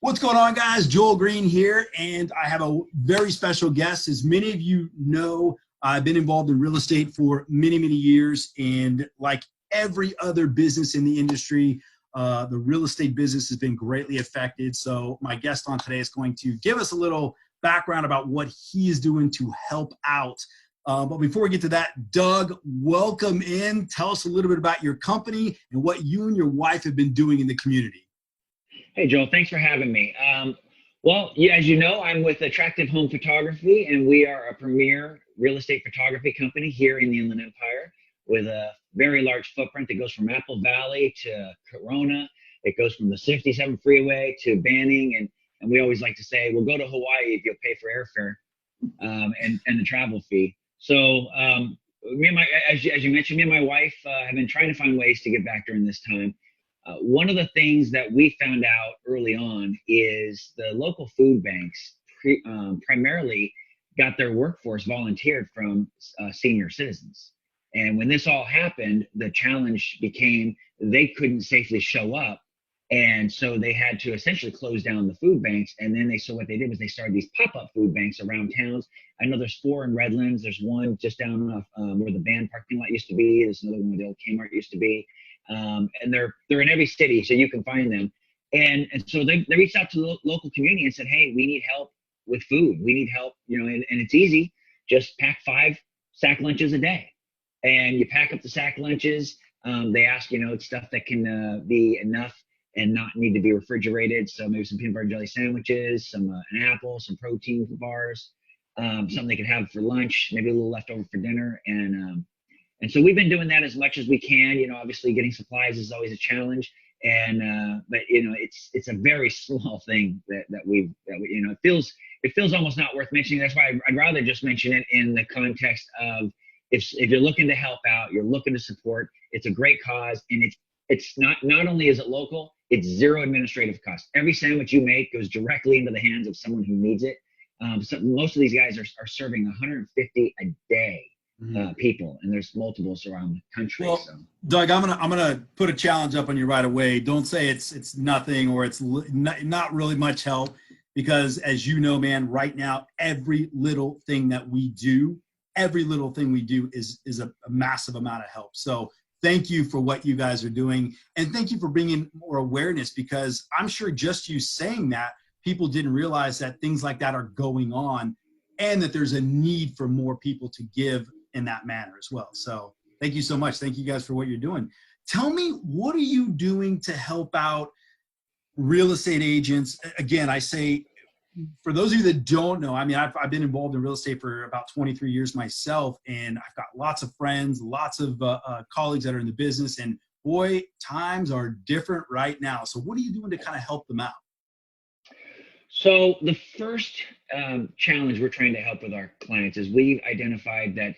What's going on, guys? Joel Greene here, and I have a very special guest. As many of you know, I've been involved in real estate for many, many years, and like every other business in the industry, the real estate business has been greatly affected. So my guest on today is going to give us a little background about what he is doing to help out. But before we get to that, Doug, welcome in. Tell us a little bit about your company and what you and your wife have been doing in the community. Hey, Joel, thanks for having me. Well, yeah, as you know, I'm with Attractive Home Photography, and we are a premier real estate photography company here in the Inland Empire with a very large footprint that goes from Apple Valley to Corona. It goes from the 57 freeway to Banning, and we always like to say, we'll go to Hawaii if you'll pay for airfare and the travel fee. So as you mentioned, me and my wife have been trying to find ways to give back during this time. One of the things that we found out early on is the local food banks primarily got their workforce volunteered from senior citizens. And when this all happened, the challenge became they couldn't safely show up. And so they had to essentially close down the food banks. And then so what they did was they started these pop-up food banks around towns. I know there's 4 in Redlands. There's one just down off where the band parking lot used to be. There's another one where the old Kmart used to be. And they're in every city, so you can find them. And so they reached out to the local community and said, hey, we need help with food. We need help, and it's easy. Just pack 5 sack lunches a day. And you pack up the sack lunches. They ask, it's stuff that can be enough and not need to be refrigerated. So maybe some peanut butter and jelly sandwiches, an apple, some protein bars, something they could have for lunch, maybe a little leftover for dinner. And so we've been doing that as much as we can. Obviously getting supplies is always a challenge. But it's a very small thing that we it feels almost not worth mentioning. That's why I'd rather just mention it in the context of if you're looking to help out, you're looking to support, it's a great cause. And it's not only is it local, it's 0 administrative cost. Every sandwich you make goes directly into the hands of someone who needs it. So most of these guys are serving 150 a day. People, and there's multiples around the country. Well, so. Doug, I'm gonna put a challenge up on you right away. Don't say it's nothing or it's not really much help, because as you know, man, right now every little thing we do is a massive amount of help. So thank you for what you guys are doing, and thank you for bringing more awareness, because I'm sure just you saying that, people didn't realize that things like that are going on, and that there's a need for more people to give in that manner as well. So thank you so much. Thank you guys for what you're doing. Tell me, what are you doing to help out real estate agents? Again, I say, for those of you that don't know, I mean, I've been involved in real estate for about 23 years myself, and I've got lots of friends, lots of colleagues that are in the business, and boy, times are different right now. So what are you doing to kind of help them out? So the first challenge we're trying to help with our clients is we've identified that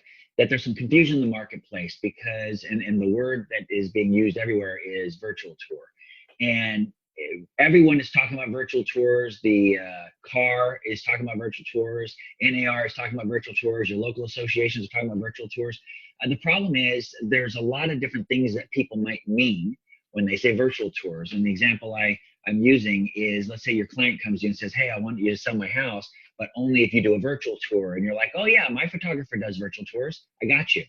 there's some confusion in the marketplace because, and the word that is being used everywhere is virtual tour. And everyone is talking about virtual tours. The CAR is talking about virtual tours. NAR is talking about virtual tours. Your local associations are talking about virtual tours. The problem is there's a lot of different things that people might mean when they say virtual tours. And the example I'm using is, let's say your client comes to you and says, hey, I want you to sell my house, but only if you do a virtual tour. And you're like, oh yeah, my photographer does virtual tours. I got you.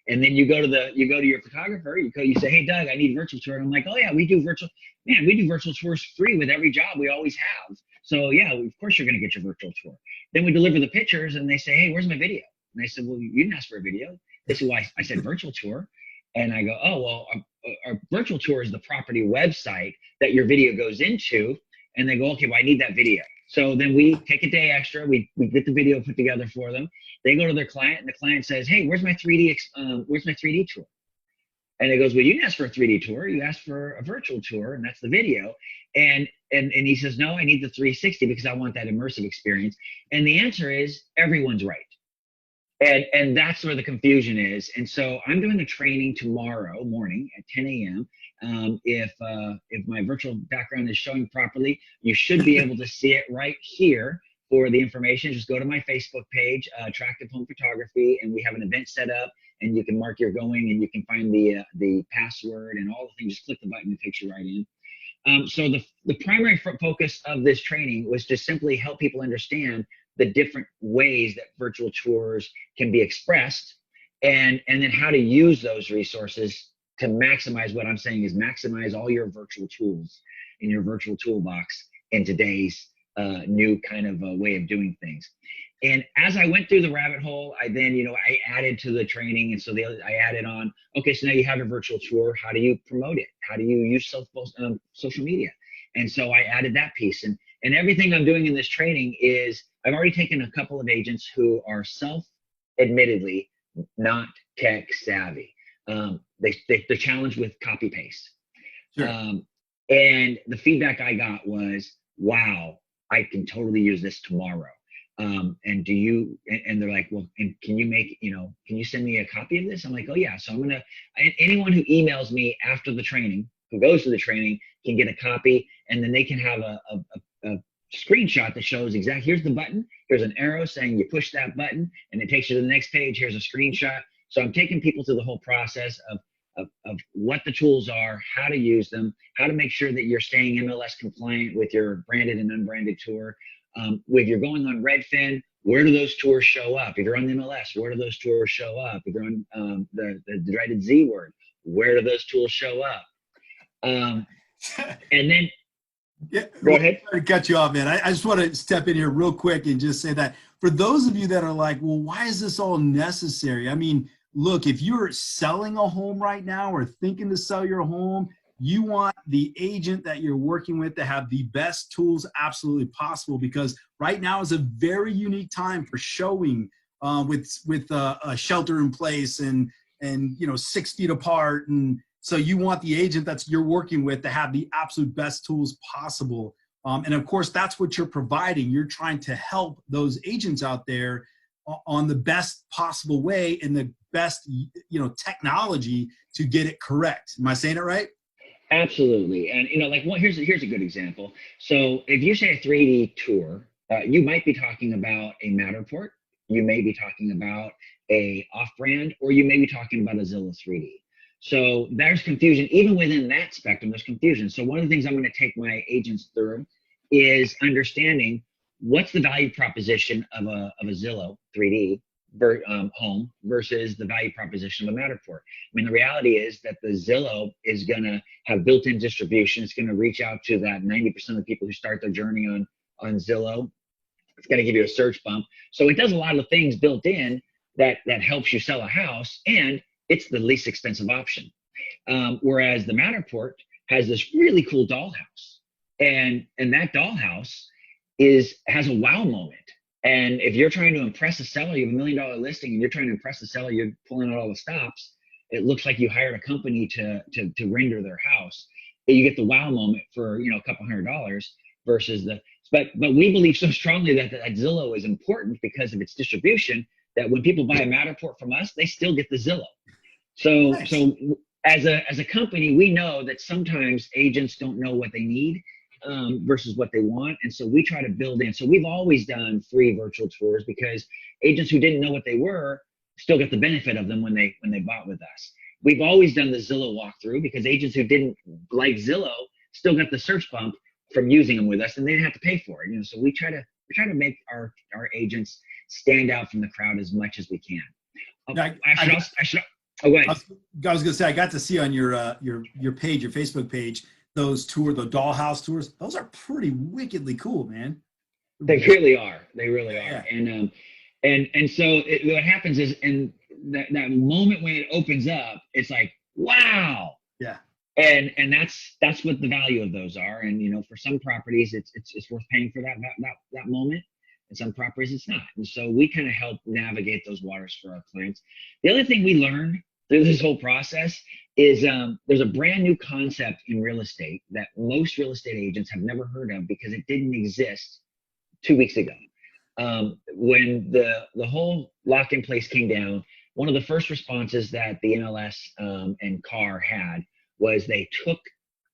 And then you go to your photographer, you say, hey, Doug, I need a virtual tour. And I'm like, oh yeah, we do virtual tours free with every job. We always have. So yeah, of course you're going to get your virtual tour. Then we deliver the pictures and they say, hey, where's my video? And I said, well, you didn't ask for a video. This is why I said virtual tour. And I go, oh, well, our virtual tour is the property website that your video goes into. And they go, okay, well, I need that video. So then we take a day extra. We get the video put together for them. They go to their client, and the client says, hey, where's my 3D tour? And it goes, well, you didn't ask for a 3D tour. You asked for a virtual tour, and that's the video. And he says, no, I need the 360 because I want that immersive experience. And the answer is everyone's right. And that's where the confusion is. And so I'm doing a training tomorrow morning at 10 a.m. If my virtual background is showing properly, you should be able to see it right here. For the information, just go to my Facebook page, Attractive Home Photography, and we have an event set up, and you can mark you're going, and you can find the password and all the things. Just click the button, it takes you right in. So the primary focus of this training was to simply help people understand the different ways that virtual tours can be expressed, and then how to use those resources to maximize. What I'm saying is maximize all your virtual tools in your virtual toolbox in today's new kind of way of doing things. And as I went through the rabbit hole, I then, I added to the training. And so I added on, okay, so now you have a virtual tour. How do you promote it? How do you use social media? And so I added that piece. And everything I'm doing in this training is I've already taken a couple of agents who are admittedly not tech savvy. They're challenged with copy paste. Sure. And the feedback I got was, wow, I can totally use this tomorrow. And they're like, well, and can you send me a copy of this? I'm like, oh yeah. So anyone who emails me after the training, who goes to the training, can get a copy, and then they can have a screenshot that shows exactly, here's the button, here's an arrow saying you push that button and it takes you to the next page, here's a screenshot. So I'm taking people through the whole process of what the tools are, how to use them, how to make sure that you're staying MLS compliant with your branded and unbranded tour. If you're going on Redfin, where do those tours show up? If you're on the MLS, where do those tours show up? If you're on the dreaded Z word, where do those tools show up? And then, Yeah, go ahead. To cut you off, man. I just want to step in here real quick and just say that for those of you that are like, well, why is this all necessary? I mean, look, if you're selling a home right now or thinking to sell your home, you want the agent that you're working with to have the best tools absolutely possible, because right now is a very unique time for showing with a shelter in place and 6 feet apart. And so you want the agent you're working with to have the absolute best tools possible. And of course, that's what you're providing. You're trying to help those agents out there on the best possible way in the best, technology to get it correct. Am I saying it right? Absolutely. And, here's a good example. So if you say a 3D tour, you might be talking about a Matterport, you may be talking about a off-brand, or you may be talking about a Zillow 3D. So there's confusion. Even within that spectrum, there's confusion. So one of the things I'm going to take my agents through is understanding what's the value proposition of a Zillow 3D home versus the value proposition of a Matterport. I mean, the reality is that the Zillow is going to have built-in distribution. It's going to reach out to that 90% of the people who start their journey on Zillow. It's going to give you a search bump. So it does a lot of things built in that helps you sell a house, and it's the least expensive option. Whereas the Matterport has this really cool dollhouse, and that dollhouse has a wow moment. And if you're trying to impress a seller, you have $1 million listing and you're trying to impress the seller, you're pulling out all the stops. It looks like you hired a company to render their house. You get the wow moment for a couple $100 versus but we believe so strongly that Zillow is important because of its distribution, that when people buy a Matterport from us, they still get the Zillow. So Nice. So as a company, we know that sometimes agents don't know what they need versus what they want. And so we try to build in. So we've always done free virtual tours because agents who didn't know what they were still get the benefit of them when they bought with us. We've always done the Zillow walkthrough because agents who didn't like Zillow still got the search bump from using them with us, and they didn't have to pay for it. So we try to make our agents stand out from the crowd as much as we can. Oh, go ahead. I was going to say, I got to see on your page, your Facebook page, those the dollhouse tours. Those are pretty wickedly cool, man. They really are. They really are. Yeah. And so what happens is, in that moment when it opens up, it's like, wow. Yeah. And that's what the value of those are. And for some properties, it's worth paying for that moment. And some properties it's not. And so we kind of help navigate those waters for our clients. The other thing we learned through this whole process is there's a brand new concept in real estate that most real estate agents have never heard of because it didn't exist 2 weeks ago. When the whole lock-in place came down, one of the first responses that the MLS and CAR had was they took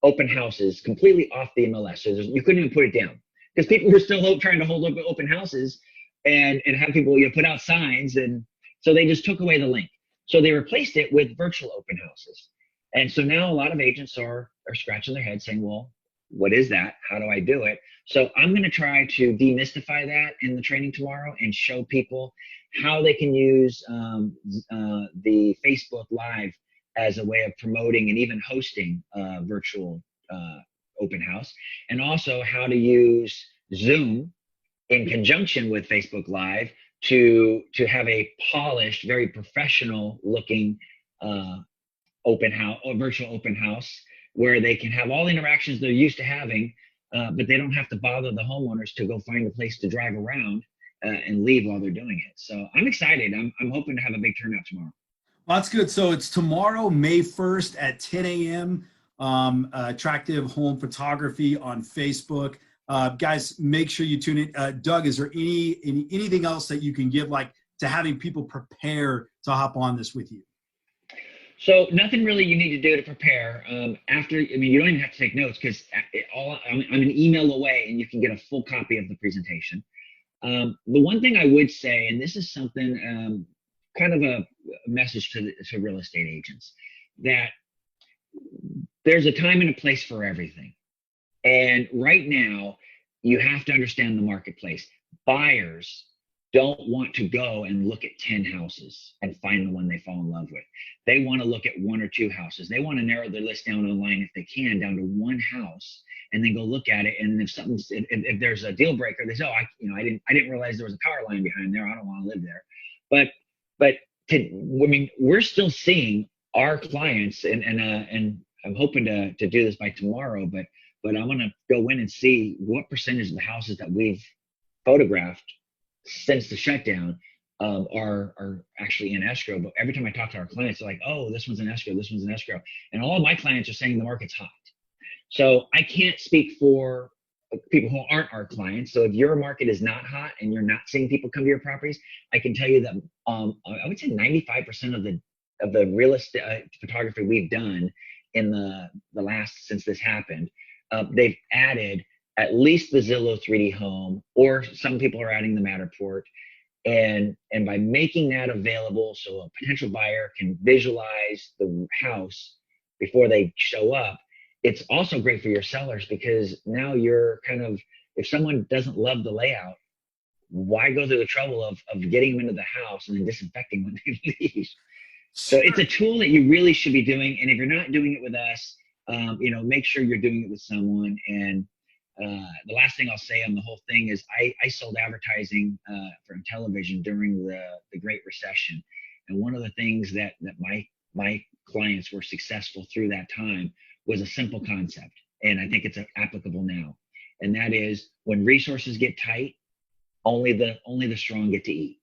open houses completely off the MLS. So you couldn't even put it down because people were still trying to hold open houses and have people put out signs. And so they just took away the link. So they replaced it with virtual open houses. And so now a lot of agents are scratching their heads saying, well, what is that? How do I do it? So I'm going to try to demystify that in the training tomorrow and show people how they can use the Facebook Live as a way of promoting and even hosting a virtual open house, and also how to use Zoom in conjunction with Facebook Live to have a polished, very professional looking open house or virtual open house where they can have all the interactions they're used to having, but they don't have to bother the homeowners to go find a place to drive around and leave while they're doing it. So I'm excited. I'm hoping to have a big turnout tomorrow. Well, that's good. So it's tomorrow, May 1st at 10 a.m. Attractive Home Photography on Facebook. Guys, make sure you tune in. Doug, is there anything else that you can give, like, to having people prepare to hop on this with you? So nothing really you need to do to prepare. You don't even have to take notes because I'm an email away and you can get a full copy of the presentation. The one thing I would say, and this is something kind of a message to real estate agents, that there's a time and a place for everything. And right now, you have to understand the marketplace. Buyers don't want to go and look at 10 houses and find the one they fall in love with. They want to look at 1 or 2 houses. They want to narrow their list down online if they can, down to 1 house, and then go look at it. And if there's a deal breaker, they say, "Oh, I didn't realize there was a power line behind there. I don't want to live there." But we're still seeing our clients, and I'm hoping to do this by tomorrow. But I want to go in and see what percentage of the houses that we've photographed since the shutdown are actually in escrow. But every time I talk to our clients, they're like, "Oh, this one's in escrow, this one's in escrow." And all of my clients are saying the market's hot. So I can't speak for people who aren't our clients. So if your market is not hot and you're not seeing people come to your properties, I can tell you that I would say 95% of the real estate photography we've done in the last, since this happened, they've added at least the Zillow 3D home, or some people are adding the Matterport. And by making that available so a potential buyer can visualize the house before they show up, it's also great for your sellers, because now you're kind of, if someone doesn't love the layout, why go through the trouble of getting them into the house and then disinfecting when they leave? So it's a tool that you really should be doing. And if you're not doing it with us, make sure you're doing it with someone. And the last thing I'll say on the whole thing is I sold advertising from television during the Great Recession. And one of the things that my clients were successful through that time was a simple concept. And I think it's applicable now. And that is, when resources get tight, only the strong get to eat.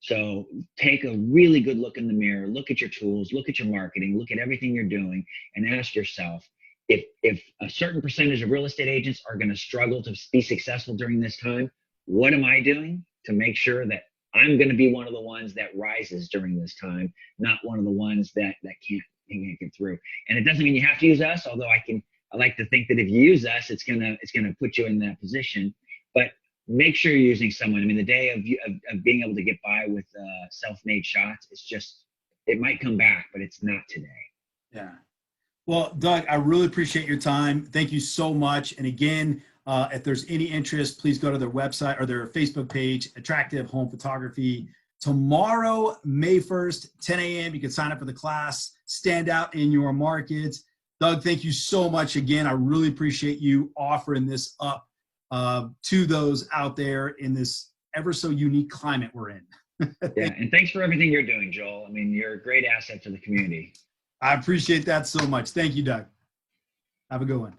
So take a really good look in the mirror, look at your tools, look at your marketing, look at everything you're doing, and ask yourself, if a certain percentage of real estate agents are going to struggle to be successful during this time, what am I doing to make sure that I'm going to be one of the ones that rises during this time, not one of the ones that can't get through? And it doesn't mean you have to use us, although I like to think that if you use us, it's gonna put you in that position. But make sure you're using someone. I mean, the day of being able to get by with self-made shots, it might come back, but it's not today. Yeah. Well, Doug, I really appreciate your time. Thank you so much. And again, if there's any interest, please go to their website or their Facebook page, Attractive Home Photography. Tomorrow, May 1st, 10 a.m., you can sign up for the class, stand out in your markets. Doug, thank you so much again. I really appreciate you offering this up to those out there in this ever so unique climate we're in. Yeah, and thanks for everything you're doing, Joel. I mean, you're a great asset to the community. I appreciate that so much. Thank you, Doug. Have a good one.